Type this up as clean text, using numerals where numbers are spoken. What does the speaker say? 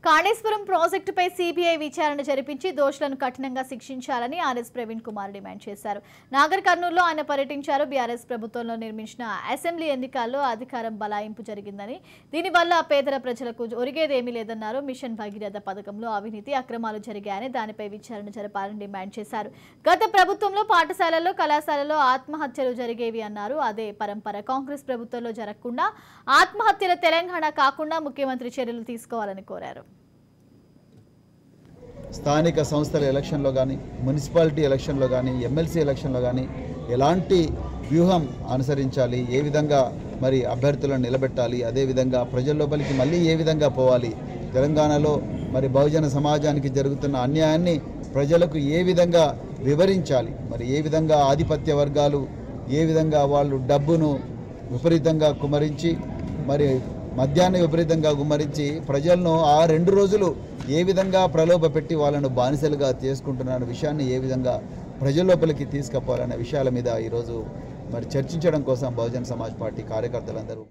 కాళేశ్వరం ప్రాజెక్టుపై సీబీఐ విచారణ జరిపించి దోషులను కఠినంగా శిక్షించాలని ఆర్ఎస్ ప్రవీణ్ కుమార్ డిమాండ్ చేశారు. నాగర్ కర్నూలులో ఆయన పర్యటించారు. బీఆర్ఎస్ ప్రభుత్వంలో నిర్మించిన అసెంబ్లీ ఎన్నికల్లో అధికారం బలాయింపు జరిగిందని, దీనివల్ల పేదల ప్రజలకు ఒరిగేదేమీ లేదన్నారు. మిషన్ భగీరథ పథకంలో అవినీతి అక్రమాలు జరిగాయని, దానిపై విచారణ జరపాలని డిమాండ్ చేశారు. గత ప్రభుత్వంలో పాఠశాలల్లో కళాశాలలో ఆత్మహత్యలు జరిగేవి అన్నారు. అదే పరంపర కాంగ్రెస్ ప్రభుత్వంలో జరగకుండా ఆత్మహత్యల తెలంగాణ కాకుండా ముఖ్యమంత్రి చర్యలు తీసుకోవాలని కోరారు. స్థానిక సంస్థల ఎలక్షన్లో కానీ, మున్సిపాలిటీ ఎలక్షన్లో కానీ, ఎమ్మెల్సీ ఎలక్షన్లో కానీ ఎలాంటి వ్యూహం అనుసరించాలి, ఏ విధంగా మరి అభ్యర్థులను నిలబెట్టాలి, అదేవిధంగా ప్రజల లోపలికి మళ్ళీ ఏ విధంగా పోవాలి, తెలంగాణలో మరి బహుజన సమాజానికి జరుగుతున్న అన్యాయాన్ని ప్రజలకు ఏ విధంగా వివరించాలి, మరి ఏ విధంగా ఆధిపత్య వర్గాలు ఏ విధంగా వాళ్ళు డబ్బును విపరీతంగా కుమ్మరించి మరి మద్యాన్ని విపరీతంగా గుమ్మరించి ప్రజలను ఆ 2 రోజులు ఏ విధంగా ప్రలోభ పెట్టి వాళ్ళను బానిసలుగా చేసుకుంటున్న విషయాన్ని ఏ విధంగా ప్రజల లోపలికి తీసుకుపోవాలనే విషయాల మీద ఈరోజు మరి చర్చించడం కోసం బహుజన సమాజ్ పార్టీ కార్యకర్తలందరూ